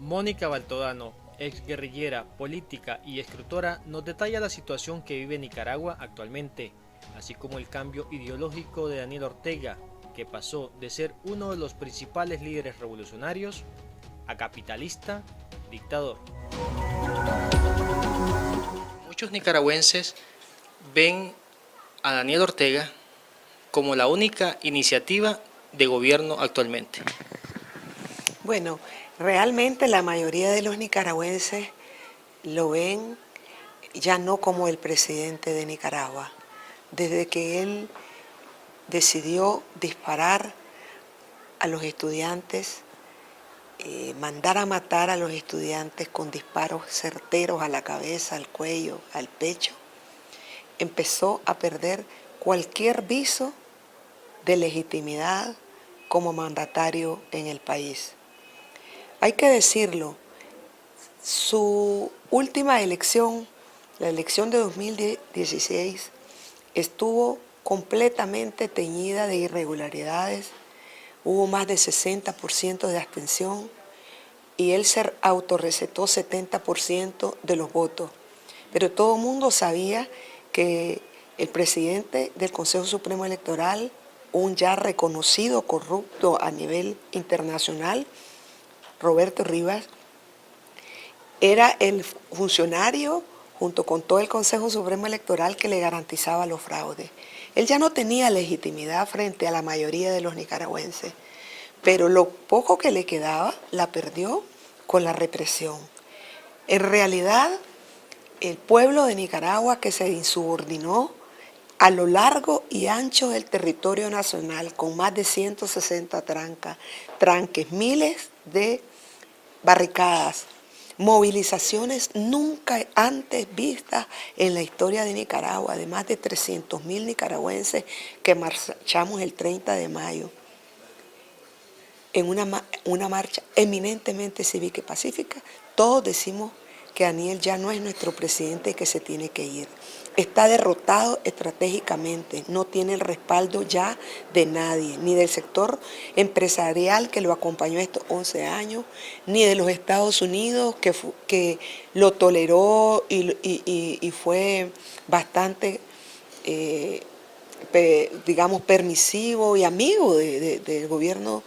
Mónica Baltodano, exguerrillera, política y escritora, nos detalla la situación que vive Nicaragua actualmente, así como el cambio ideológico de Daniel Ortega, que pasó de ser uno de los principales líderes revolucionarios a capitalista, dictador. Muchos nicaragüenses ven a Daniel Ortega como la única iniciativa de gobierno actualmente. Bueno, realmente la mayoría de los nicaragüenses lo ven ya no como el presidente de Nicaragua. Desde que él decidió disparar a los estudiantes, mandar a matar a los estudiantes con disparos certeros a la cabeza, al cuello, al pecho, empezó a perder cualquier viso de legitimidad como mandatario en el país. Hay que decirlo, su última elección, la elección de 2016, estuvo completamente teñida de irregularidades, hubo más de 60% de abstención y él se autorrecetó 70% de los votos. Pero todo el mundo sabía que el presidente del Consejo Supremo Electoral, un ya reconocido corrupto a nivel internacional, Roberto Rivas, era el funcionario junto con todo el Consejo Supremo Electoral que le garantizaba los fraudes. Él ya no tenía legitimidad frente a la mayoría de los nicaragüenses, pero lo poco que le quedaba la perdió con la represión. En realidad, el pueblo de Nicaragua que se insubordinó a lo largo y ancho del territorio nacional con más de 160 tranques, miles de barricadas, movilizaciones nunca antes vistas en la historia de Nicaragua, de más de 300.000 nicaragüenses que marchamos el 30 de mayo en una marcha eminentemente cívica y pacífica. Todos decimos que Daniel ya no es nuestro presidente y que se tiene que ir. Está derrotado estratégicamente, no tiene el respaldo ya de nadie, ni del sector empresarial que lo acompañó estos 11 años, ni de los Estados Unidos que lo toleró y fue bastante, digamos, permisivo y amigo del gobierno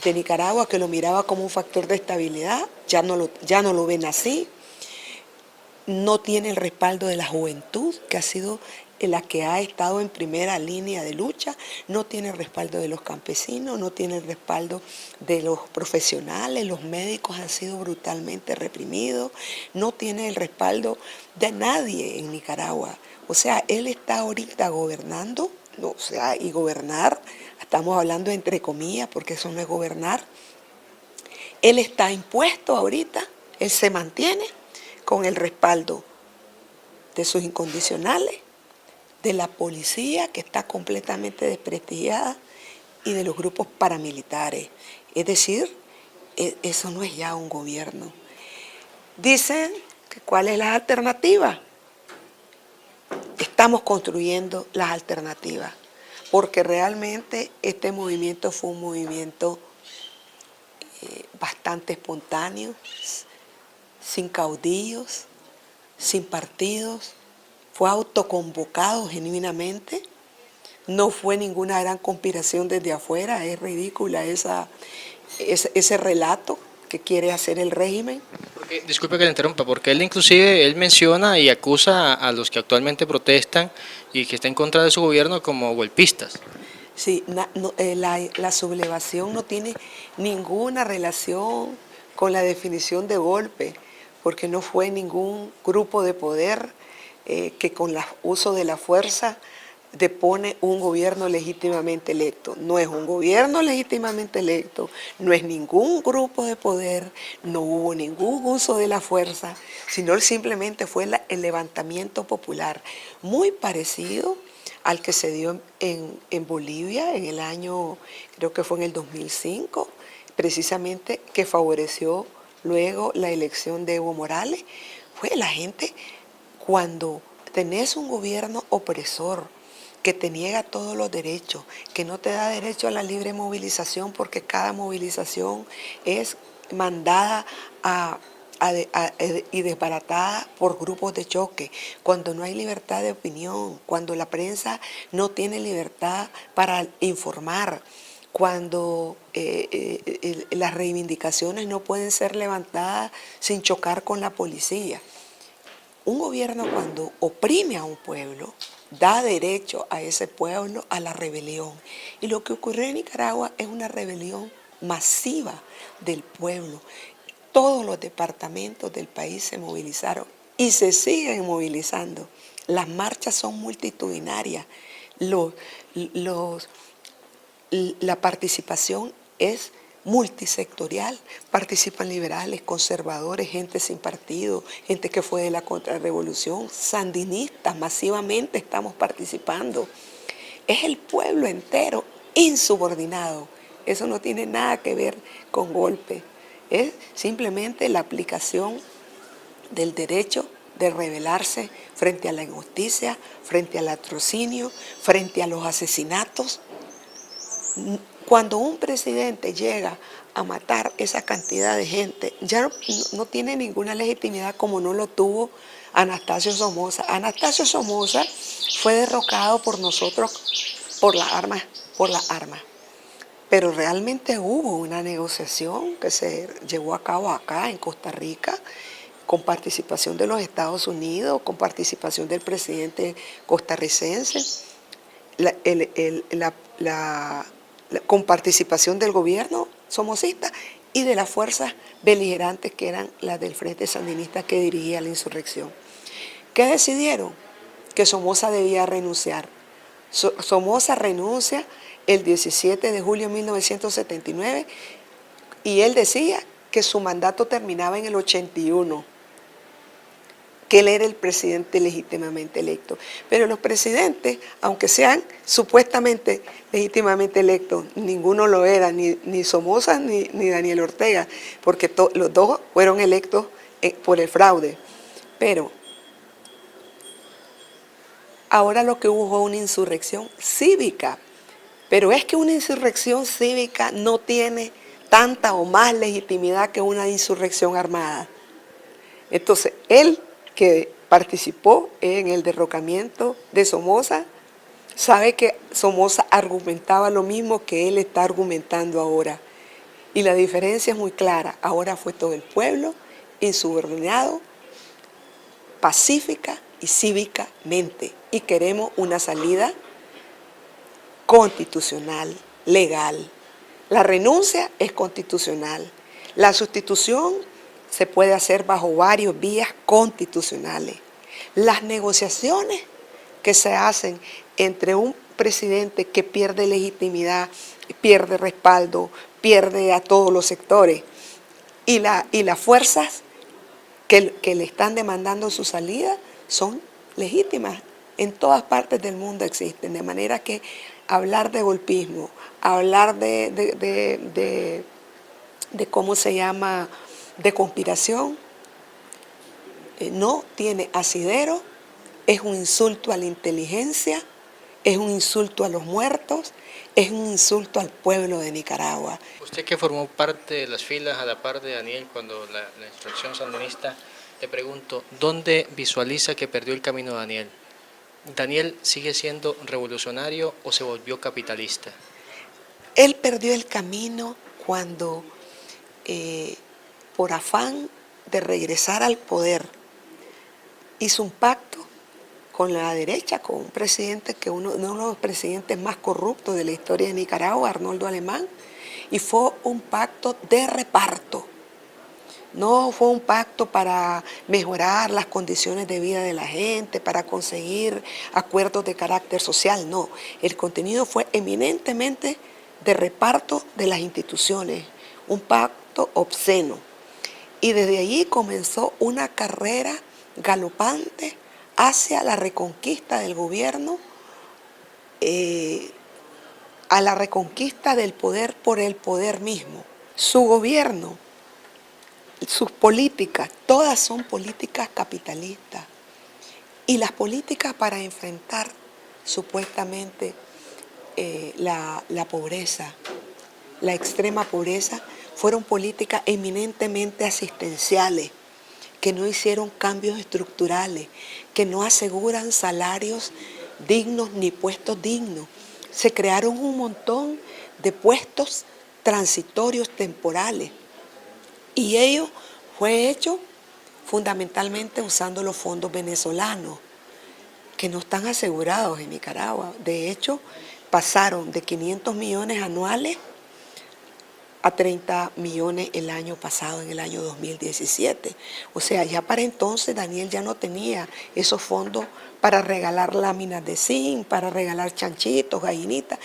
de Nicaragua, que lo miraba como un factor de estabilidad. Ya no lo ven así. No tiene el respaldo de la juventud, que ha sido la que ha estado en primera línea de lucha, no tiene el respaldo de los campesinos, no tiene el respaldo de los profesionales, los médicos han sido brutalmente reprimidos, no tiene el respaldo de nadie en Nicaragua. O sea, él está ahorita gobernando, o sea, y gobernar, estamos hablando entre comillas, porque eso no es gobernar. Él está impuesto ahorita, él se mantiene con el respaldo de sus incondicionales, de la policía que está completamente desprestigiada y de los grupos paramilitares. Es decir, eso no es ya un gobierno. Dicen que ¿cuál es la alternativa? Estamos construyendo las alternativas, porque realmente este movimiento fue un movimiento bastante espontáneo, sin caudillos, sin partidos, fue autoconvocado genuinamente, no fue ninguna gran conspiración desde afuera, es ridícula ese relato que quiere hacer el régimen. Disculpe que le interrumpa, porque él inclusive menciona y acusa a los que actualmente protestan y que están en contra de su gobierno como golpistas. Sí, la sublevación no tiene ninguna relación con la definición de golpe, porque no fue ningún grupo de poder que con el uso de la fuerza depone un gobierno legítimamente electo. No es un gobierno legítimamente electo, no es ningún grupo de poder, no hubo ningún uso de la fuerza, sino simplemente fue el levantamiento popular, muy parecido al que se dio en Bolivia en el año, creo que fue en el 2005, precisamente que favoreció luego la elección de Evo Morales. Fue la gente, cuando tenés un gobierno opresor, que te niega todos los derechos, que no te da derecho a la libre movilización porque cada movilización es mandada y desbaratada por grupos de choque, cuando no hay libertad de opinión, cuando la prensa no tiene libertad para informar, cuando las reivindicaciones no pueden ser levantadas sin chocar con la policía. Un gobierno cuando oprime a un pueblo, da derecho a ese pueblo a la rebelión. Y lo que ocurrió en Nicaragua es una rebelión masiva del pueblo. Todos los departamentos del país se movilizaron y se siguen movilizando. Las marchas son multitudinarias. La participación es multisectorial. Participan liberales, conservadores, gente sin partido, gente que fue de la contrarrevolución, sandinistas, masivamente estamos participando. Es el pueblo entero insubordinado. Eso no tiene nada que ver con golpe. Es simplemente la aplicación del derecho de rebelarse frente a la injusticia, frente al latrocinio, frente a los asesinatos. Cuando un presidente llega a matar esa cantidad de gente, ya no tiene ninguna legitimidad como no lo tuvo Anastasio Somoza. Anastasio Somoza fue derrocado por nosotros por las armas. Pero realmente hubo una negociación que se llevó a cabo acá en Costa Rica, con participación de los Estados Unidos, con participación del presidente costarricense, con participación del gobierno somocista y de las fuerzas beligerantes que eran las del Frente Sandinista que dirigía la insurrección. ¿Qué decidieron? Que Somoza debía renunciar. Somoza renuncia el 17 de julio de 1979 y él decía que su mandato terminaba en el 81, que él era el presidente legítimamente electo. Pero los presidentes, aunque sean supuestamente legítimamente electos, ninguno lo era, ni Somoza ni Daniel Ortega, porque los dos fueron electos por el fraude. Pero ahora lo que hubo fue una insurrección cívica. Pero es que una insurrección cívica no tiene tanta o más legitimidad que una insurrección armada. Entonces, él que participó en el derrocamiento de Somoza, sabe que Somoza argumentaba lo mismo que él está argumentando ahora. Y la diferencia es muy clara. Ahora fue todo el pueblo insubordinado, pacífica y cívicamente. Y queremos una salida constitucional, legal. La renuncia es constitucional. La sustitución se puede hacer bajo varias vías constitucionales. Las negociaciones que se hacen entre un presidente que pierde legitimidad, pierde respaldo, pierde a todos los sectores, y las fuerzas que le están demandando su salida son legítimas. En todas partes del mundo existen, de manera que hablar de golpismo, hablar de cómo se llama, de conspiración, no tiene asidero, es un insulto a la inteligencia, es un insulto a los muertos, es un insulto al pueblo de Nicaragua. Usted que formó parte de las filas a la par de Daniel cuando la insurrección sandinista, le pregunto, ¿dónde visualiza que perdió el camino Daniel? ¿Daniel sigue siendo revolucionario o se volvió capitalista? Él perdió el camino cuando, por afán de regresar al poder, hizo un pacto con la derecha, con un presidente uno de los presidentes más corruptos de la historia de Nicaragua, Arnoldo Alemán, y fue un pacto de reparto. No fue un pacto para mejorar las condiciones de vida de la gente, para conseguir acuerdos de carácter social, no. El contenido fue eminentemente de reparto de las instituciones, un pacto obsceno. Y desde allí comenzó una carrera galopante hacia la reconquista del gobierno, a la reconquista del poder por el poder mismo. Su gobierno, sus políticas, todas son políticas capitalistas. Y las políticas para enfrentar supuestamente la pobreza, la extrema pobreza, fueron políticas eminentemente asistenciales, que no hicieron cambios estructurales, que no aseguran salarios dignos ni puestos dignos. Se crearon un montón de puestos transitorios temporales y ello fue hecho fundamentalmente usando los fondos venezolanos, que no están asegurados en Nicaragua. De hecho, pasaron de 500 millones anuales a 30 millones el año pasado, en el año 2017. O sea, ya para entonces Daniel ya no tenía esos fondos para regalar láminas de zinc, para regalar chanchitos, gallinitas,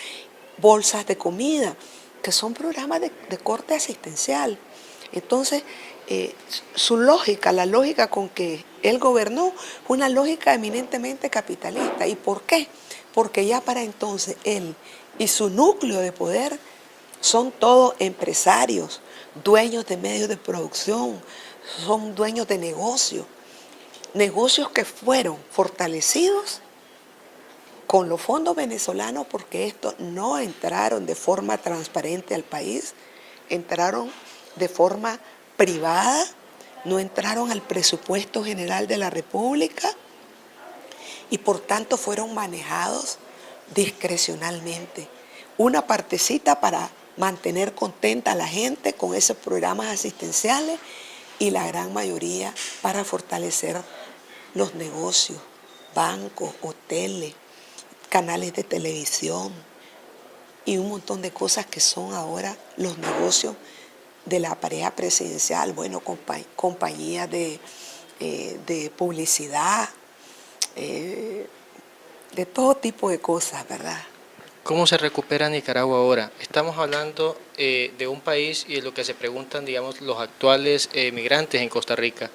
bolsas de comida, que son programas de corte asistencial. Entonces, su lógica, la lógica con que él gobernó, fue una lógica eminentemente capitalista. ¿Y por qué? Porque ya para entonces él y su núcleo de poder son todos empresarios, dueños de medios de producción, son dueños de negocios, negocios que fueron fortalecidos con los fondos venezolanos, porque estos no entraron de forma transparente al país, entraron de forma privada, no entraron al presupuesto general de la República y por tanto fueron manejados discrecionalmente. Una partecita para mantener contenta a la gente con esos programas asistenciales y la gran mayoría para fortalecer los negocios, bancos, hoteles, canales de televisión y un montón de cosas que son ahora los negocios de la pareja presidencial, bueno, compañías de publicidad, de todo tipo de cosas, ¿verdad? ¿Cómo se recupera Nicaragua ahora? Estamos hablando de un país y de lo que se preguntan, digamos, los actuales migrantes en Costa Rica,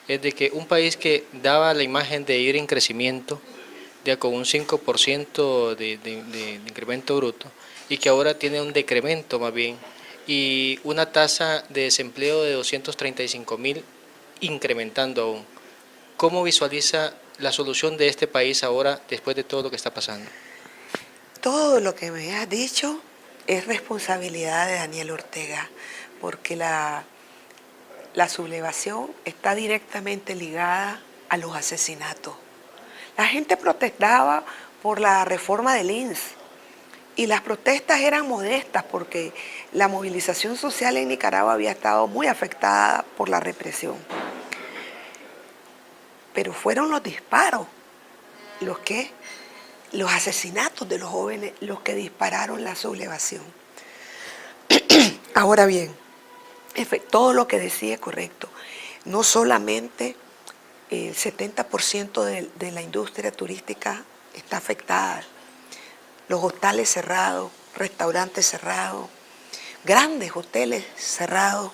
es de que un país que daba la imagen de ir en crecimiento, ya con un 5% de incremento bruto, y que ahora tiene un decremento más bien, y una tasa de desempleo de 235.000 incrementando aún. ¿Cómo visualiza la solución de este país ahora después de todo lo que está pasando? Todo lo que me has dicho es responsabilidad de Daniel Ortega, porque la sublevación está directamente ligada a los asesinatos. La gente protestaba por la reforma del INS y las protestas eran modestas porque la movilización social en Nicaragua había estado muy afectada por la represión. Pero fueron los disparos, los asesinatos de los jóvenes, los que dispararon la sublevación. Ahora bien, todo lo que decía es correcto. No solamente el 70% de la industria turística está afectada. Los hostales cerrados, restaurantes cerrados, grandes hoteles cerrados,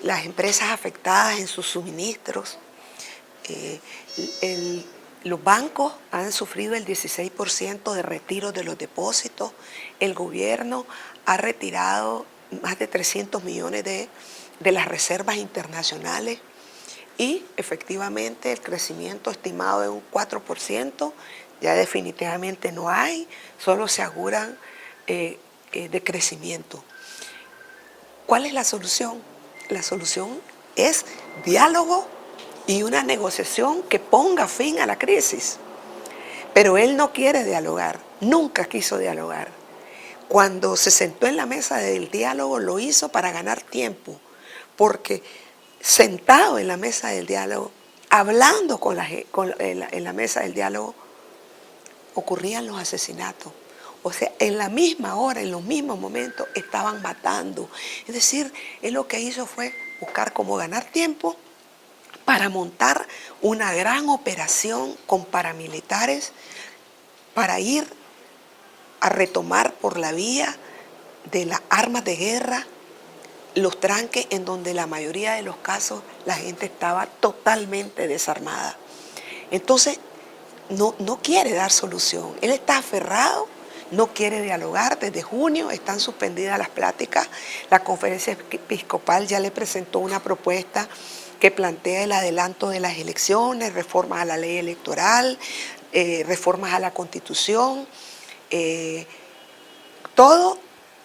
las empresas afectadas en sus suministros. Los bancos han sufrido el 16% de retiro de los depósitos. El gobierno ha retirado más de 300 millones de las reservas internacionales y efectivamente el crecimiento estimado de un 4% ya definitivamente no hay, solo se auguran de crecimiento. ¿Cuál es la solución? La solución es diálogo y una negociación que ponga fin a la crisis. Pero él no quiere dialogar, nunca quiso dialogar. Cuando se sentó en la mesa del diálogo lo hizo para ganar tiempo, porque sentado en la mesa del diálogo, hablando en la mesa del diálogo, ocurrían los asesinatos. O sea, en la misma hora, en los mismos momentos, estaban matando. Es decir, él lo que hizo fue buscar cómo ganar tiempo para montar una gran operación con paramilitares para ir a retomar por la vía de las armas de guerra los tranques en donde la mayoría de los casos la gente estaba totalmente desarmada. Entonces, no quiere dar solución. Él está aferrado, no quiere dialogar. Desde junio están suspendidas las pláticas. La conferencia episcopal ya le presentó una propuesta que plantea el adelanto de las elecciones, reformas a la ley electoral, reformas a la Constitución, todo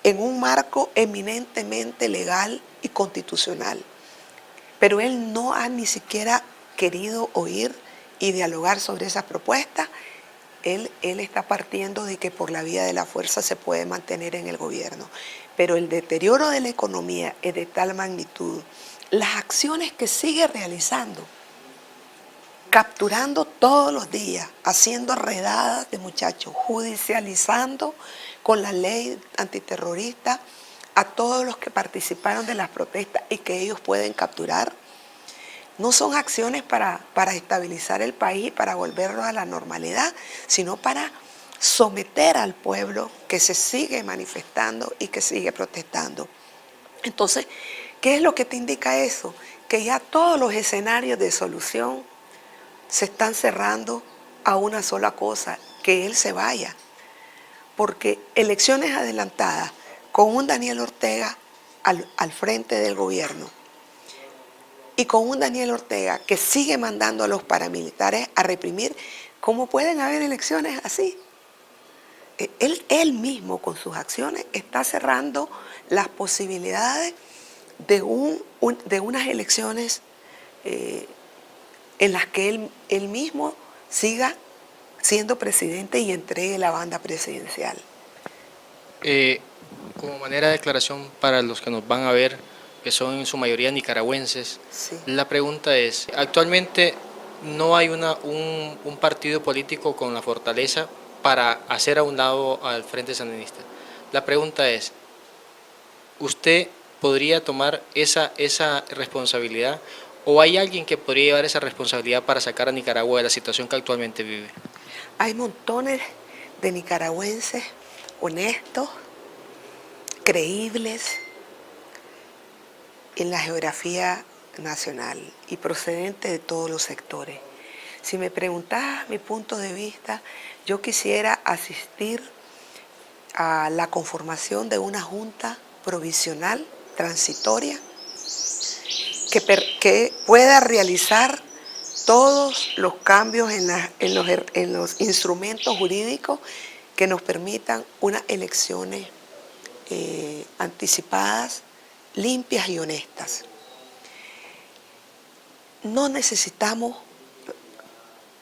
en un marco eminentemente legal y constitucional. Pero él no ha ni siquiera querido oír y dialogar sobre esas propuestas. Él está partiendo de que por la vía de la fuerza se puede mantener en el gobierno. Pero el deterioro de la economía es de tal magnitud, las acciones que sigue realizando, capturando todos los días, haciendo redadas de muchachos, judicializando con la ley antiterrorista a todos los que participaron de las protestas y que ellos pueden capturar, no son acciones para estabilizar el país, para volverlo a la normalidad, sino para someter al pueblo que se sigue manifestando y que sigue protestando. Entonces, ¿qué es lo que te indica eso? Que ya todos los escenarios de solución se están cerrando a una sola cosa, que él se vaya. Porque elecciones adelantadas con un Daniel Ortega al frente del gobierno y con un Daniel Ortega que sigue mandando a los paramilitares a reprimir, ¿cómo pueden haber elecciones así? Él mismo con sus acciones está cerrando las posibilidades de unas elecciones en las que él mismo siga siendo presidente y entregue la banda presidencial. Como manera de declaración para los que nos van a ver, que son en su mayoría nicaragüenses, Sí. La pregunta es, actualmente no hay un partido político con la fortaleza para hacer a un lado al Frente Sandinista. La pregunta es, ¿usted podría tomar esa responsabilidad o hay alguien que podría llevar esa responsabilidad para sacar a Nicaragua de la situación que actualmente vive? Hay montones de nicaragüenses honestos, creíbles en la geografía nacional y procedentes de todos los sectores. Si me preguntas mi punto de vista, yo quisiera asistir a la conformación de una junta provisional, transitoria, que pueda realizar todos los cambios en los instrumentos jurídicos que nos permitan unas elecciones anticipadas, limpias y honestas. No necesitamos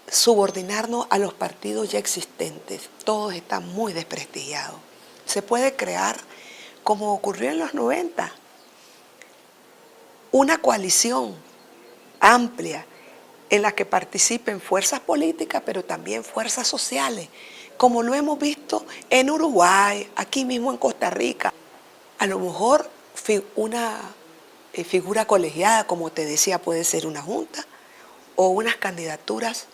subordinarnos a los partidos ya existentes, todos están muy desprestigiados. Se puede crear, como ocurrió en los 90, una coalición amplia en la que participen fuerzas políticas, pero también fuerzas sociales, como lo hemos visto en Uruguay, aquí mismo en Costa Rica. A lo mejor una figura colegiada, como te decía, puede ser una junta o unas candidaturas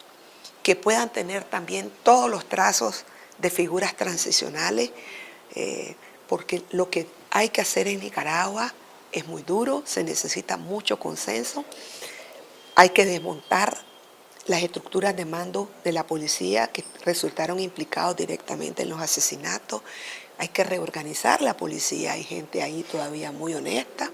que puedan tener también todos los trazos de figuras transicionales, porque lo que hay que hacer en Nicaragua es muy duro, se necesita mucho consenso, hay que desmontar las estructuras de mando de la policía que resultaron implicados directamente en los asesinatos, hay que reorganizar la policía, hay gente ahí todavía muy honesta,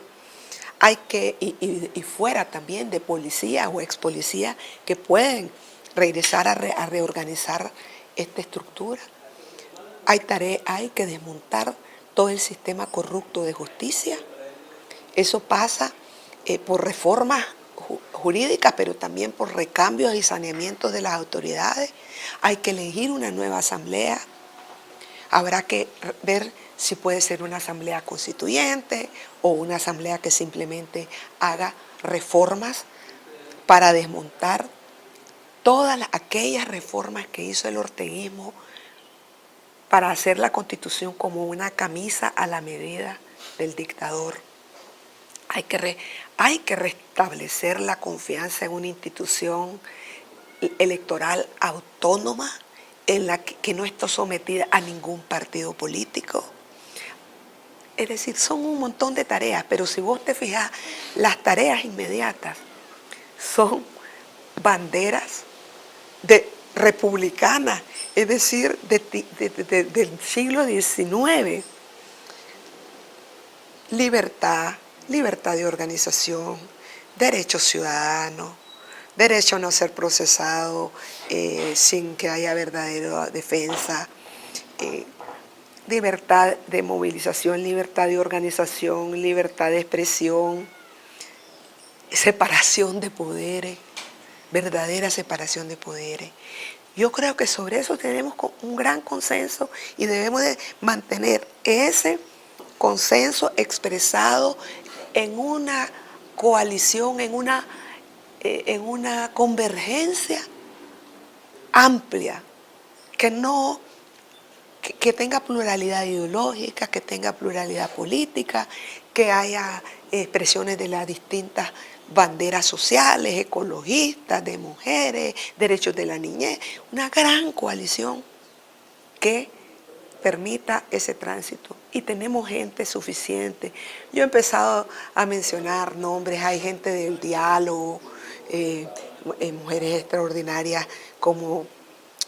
hay que, y fuera también de policía o ex policía que pueden regresar a reorganizar esta estructura. Hay que desmontar todo el sistema corrupto de justicia. Eso pasa por reformas jurídicas, pero también por recambios y saneamientos de las autoridades. Hay que elegir una nueva asamblea. Habrá que ver si puede ser una asamblea constituyente o una asamblea que simplemente haga reformas para desmontar todas aquellas reformas que hizo el orteguismo para hacer la Constitución como una camisa a la medida del dictador. Hay que restablecer la confianza en una institución electoral autónoma en la que no está sometida a ningún partido político. Es decir, son un montón de tareas, pero si vos te fijas, las tareas inmediatas son banderas republicanas, es decir, del siglo XIX. Libertad de organización, derechos ciudadanos, derecho a no ser procesado sin que haya verdadera defensa, libertad de movilización, libertad de organización, libertad de expresión, separación de poderes, verdadera separación de poderes. Yo creo que sobre eso tenemos un gran consenso y debemos de mantener ese consenso expresado en una coalición, en una convergencia amplia, que tenga pluralidad ideológica, que tenga pluralidad política, que haya expresiones de las distintas banderas sociales, ecologistas, de mujeres, derechos de la niñez, una gran coalición que permita ese tránsito. Y tenemos gente suficiente. Yo he empezado a mencionar nombres, hay gente del diálogo, mujeres extraordinarias como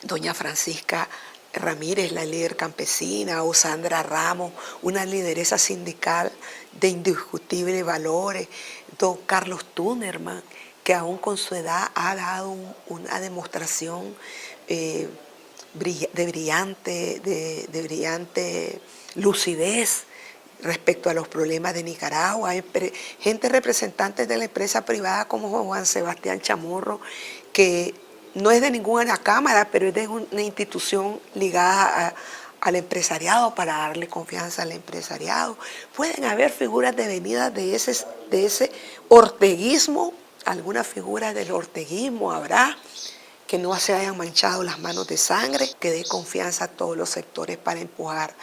doña Francisca Ramírez, la líder campesina, o Sandra Ramos, una lideresa sindical de indiscutibles valores, don Carlos Tunerman, que aún con su edad ha dado una demostración de brillante lucidez respecto a los problemas de Nicaragua. Hay gente representante de la empresa privada como Juan Sebastián Chamorro, que no es de ninguna cámara, pero es de una institución ligada al empresariado, para darle confianza al empresariado. Pueden haber figuras devenidas de ese orteguismo, algunas figuras del orteguismo habrá, que no se hayan manchado las manos de sangre, que dé confianza a todos los sectores para empujar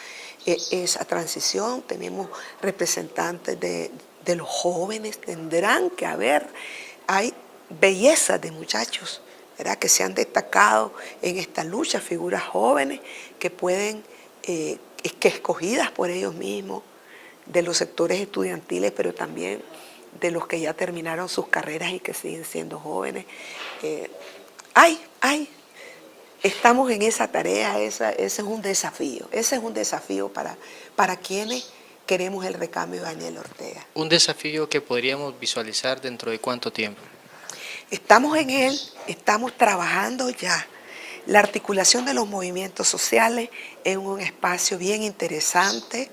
esa transición. Tenemos representantes de los jóvenes, tendrán que haber, hay bellezas de muchachos, ¿verdad?, que se han destacado en esta lucha, figuras jóvenes que pueden, que escogidas por ellos mismos, de los sectores estudiantiles, pero también de los que ya terminaron sus carreras y que siguen siendo jóvenes. Estamos en esa tarea, ese es un desafío para quienes queremos el recambio de Daniel Ortega. Un desafío que podríamos visualizar dentro de ¿cuánto tiempo? Estamos en él, estamos trabajando ya. La articulación de los movimientos sociales es un espacio bien interesante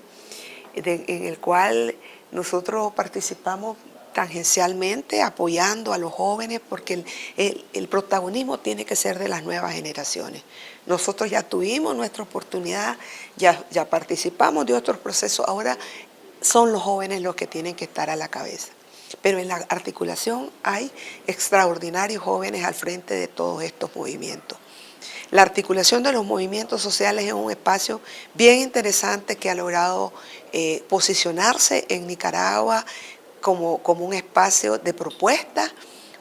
en el cual nosotros participamos tangencialmente, apoyando a los jóvenes, porque el protagonismo tiene que ser de las nuevas generaciones. Nosotros ya tuvimos nuestra oportunidad, ya participamos de otros procesos, ahora son los jóvenes los que tienen que estar a la cabeza. Pero en la articulación hay extraordinarios jóvenes al frente de todos estos movimientos. La articulación de los movimientos sociales es un espacio bien interesante que ha logrado posicionarse en Nicaragua como un espacio de propuesta,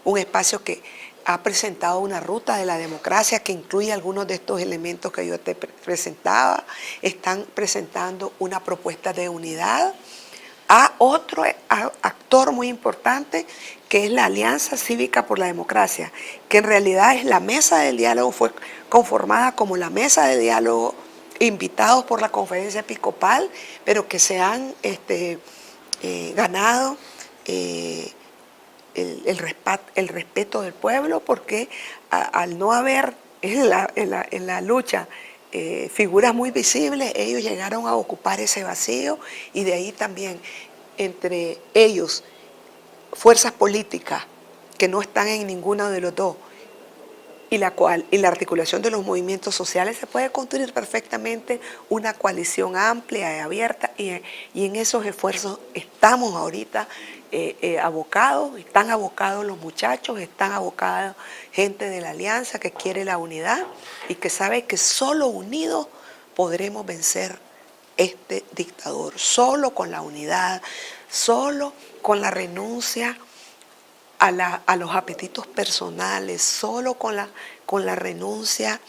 un espacio que ha presentado una ruta de la democracia que incluye algunos de estos elementos que yo te presentaba. Están presentando una propuesta de unidad a otro actor muy importante, que es la Alianza Cívica por la Democracia, que en realidad es la mesa del diálogo, fue conformada como la mesa de diálogo, invitados por la Conferencia Episcopal, pero que se han ganado el respeto del pueblo, porque al no haber en la lucha figuras muy visibles, ellos llegaron a ocupar ese vacío, y de ahí también entre ellos fuerzas políticas que no están en ninguno de los dos, y la articulación de los movimientos sociales, se puede construir perfectamente una coalición amplia y abierta, y en esos esfuerzos estamos ahorita abocados, están abocados los muchachos, están abocados gente de la Alianza que quiere la unidad y que sabe que solo unidos podremos vencer este dictador, solo con la unidad, solo con la renuncia a los apetitos personales, solo con la renuncia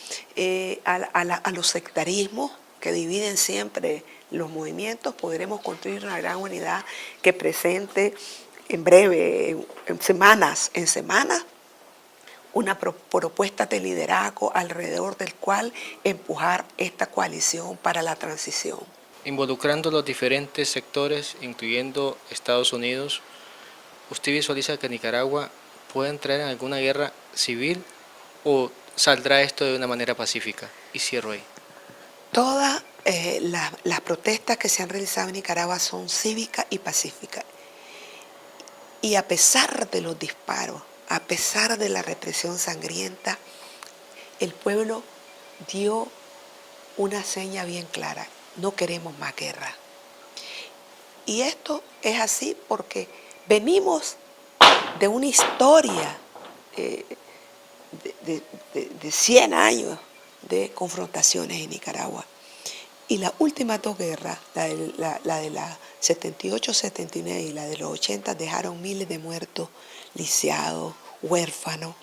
a los sectarismos que dividen siempre los movimientos, podremos construir una gran unidad que presente en breve, en semanas, una propuesta de liderazgo alrededor del cual empujar esta coalición para la transición. Involucrando los diferentes sectores, incluyendo Estados Unidos, ¿usted visualiza que Nicaragua puede entrar en alguna guerra civil o saldrá esto de una manera pacífica? Y cierro ahí. Toda las protestas que se han realizado en Nicaragua son cívicas y pacíficas. Y a pesar de los disparos, a pesar de la represión sangrienta, el pueblo dio una seña bien clara: no queremos más guerra. Y esto es así porque venimos de una historia de 100 años de confrontaciones en Nicaragua. Y las últimas dos guerras, la de la 78-79 y la de los 80, dejaron miles de muertos, lisiados, huérfanos.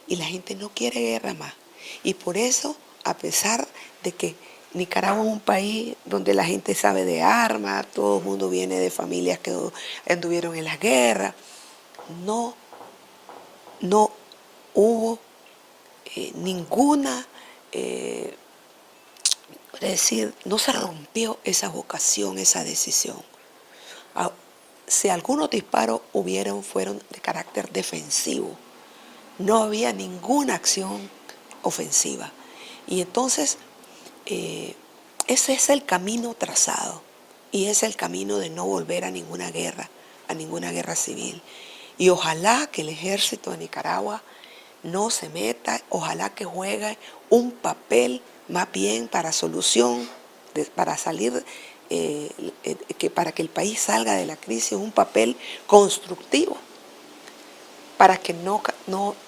Y la gente no quiere guerra más. Y por eso, a pesar de que Nicaragua es un país donde la gente sabe de armas, todo el mundo viene de familias que anduvieron en las guerras, no hubo ninguna, es decir, no se rompió esa vocación, esa decisión. Si algunos disparos fueron de carácter defensivo, no había ninguna acción ofensiva. Y entonces, ese es el camino trazado, y es el camino de no volver a ninguna guerra civil. Y ojalá que el ejército de Nicaragua no se meta, ojalá que juegue un papel más bien para solución, para salir, para que el país salga de la crisis, un papel constructivo, para que no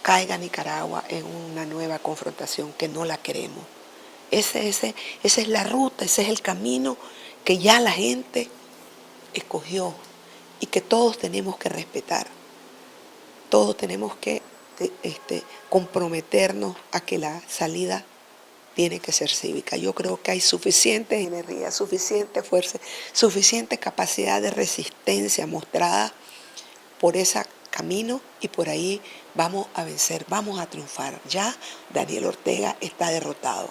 caiga Nicaragua en una nueva confrontación que no la queremos. Esa es la ruta, ese es el camino que ya la gente escogió y que todos tenemos que respetar. Todos tenemos que comprometernos a que la salida tiene que ser cívica. Yo creo que hay suficiente energía, suficiente fuerza, suficiente capacidad de resistencia mostrada por ese camino, y por ahí vamos a vencer, vamos a triunfar. Ya Daniel Ortega está derrotado.